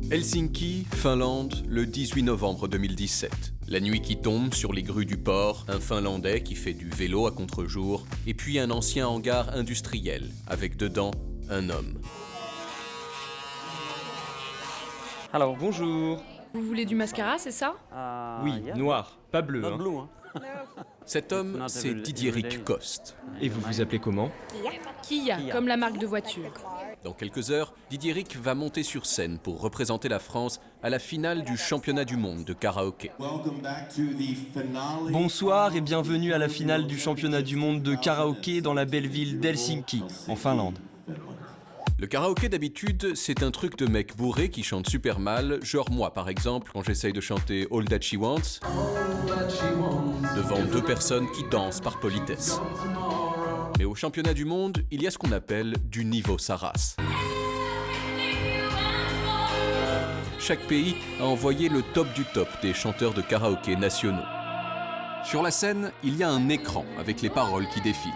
Helsinki, Finlande, le 18 novembre 2017. La nuit qui tombe sur les grues du port, un Finlandais qui fait du vélo à contre-jour, et puis un ancien hangar industriel, avec dedans un homme. Alors, bonjour. Vous voulez du mascara, c'est ça? Oui, noir, pas bleu. Hein. Cet homme, c'est Didieric Kost. Et vous vous appelez comment? Kia, comme la marque de voiture. Dans quelques heures, Didieric va monter sur scène pour représenter la France à la finale du championnat du monde de karaoké. Bonsoir et bienvenue à la finale du championnat du monde de karaoké dans la belle ville d'Helsinki, en Finlande. Le karaoké d'habitude, c'est un truc de mec bourré qui chante super mal, genre moi par exemple quand j'essaye de chanter All That She Wants, devant deux personnes qui dansent par politesse. Mais au championnat du monde, il y a ce qu'on appelle du niveau sa race. Chaque pays a envoyé le top du top des chanteurs de karaoké nationaux. Sur la scène, il y a un écran avec les paroles qui défilent.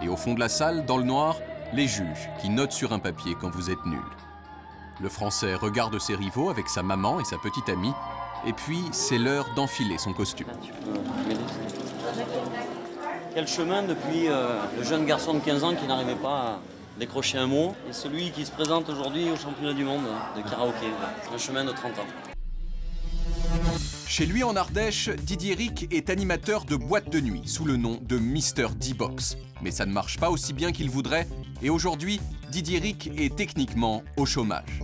Et au fond de la salle, dans le noir, les juges qui notent sur un papier quand vous êtes nul. Le Français regarde ses rivaux avec sa maman et sa petite amie, et puis c'est l'heure d'enfiler son costume. Quel chemin depuis le jeune garçon de 15 ans qui n'arrivait pas à décrocher un mot et celui qui se présente aujourd'hui au championnat du monde de karaoké. Un chemin de 30 ans. Chez lui en Ardèche, Didieric est animateur de boîte de nuit sous le nom de Mr. D-Box. Mais ça ne marche pas aussi bien qu'il voudrait et aujourd'hui, Didieric est techniquement au chômage.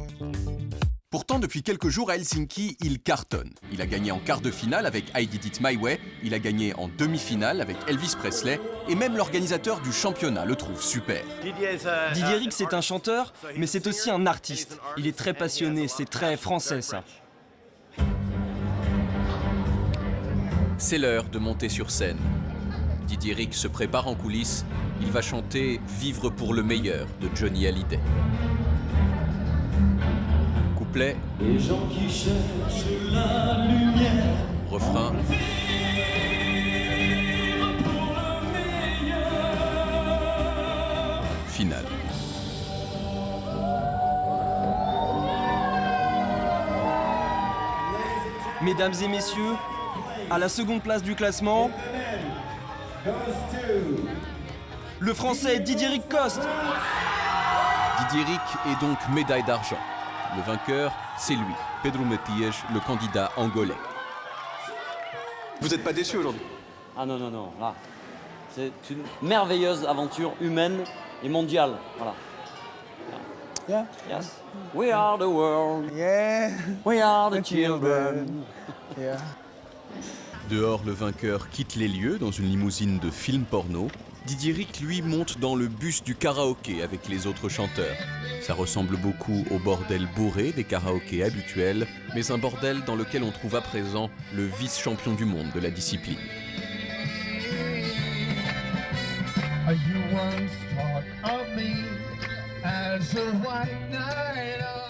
Pourtant, depuis quelques jours à Helsinki, il cartonne. Il a gagné en quart de finale avec I Did It My Way, il a gagné en demi-finale avec Elvis Presley et même l'organisateur du championnat le trouve super. Didieric, c'est un chanteur, mais c'est aussi un artiste. Il est très passionné, c'est très français ça. C'est l'heure de monter sur scène. Didieric se prépare en coulisses. Il va chanter « Vivre pour le meilleur » de Johnny Hallyday. Couplet. Les gens qui cherchent la lumière. Refrain. Finale. Mesdames et messieurs, à la seconde place du classement, le Français Didieric Kost. Didieric est donc médaille d'argent. Le vainqueur, c'est lui, Pedro Matias, le candidat angolais. Vous n'êtes pas déçu aujourd'hui? Ah non, non, non, là. C'est une merveilleuse aventure humaine et mondiale. Voilà. Yeah. Yes. We are the world. Yeah. We are the children. Yeah. Dehors, le vainqueur quitte les lieux dans une limousine de film porno. Didieric, lui, monte dans le bus du karaoké avec les autres chanteurs. Ça ressemble beaucoup au bordel bourré des karaokés habituels, mais un bordel dans lequel on trouve à présent le vice-champion du monde de la discipline. You once thought of me as a white knight.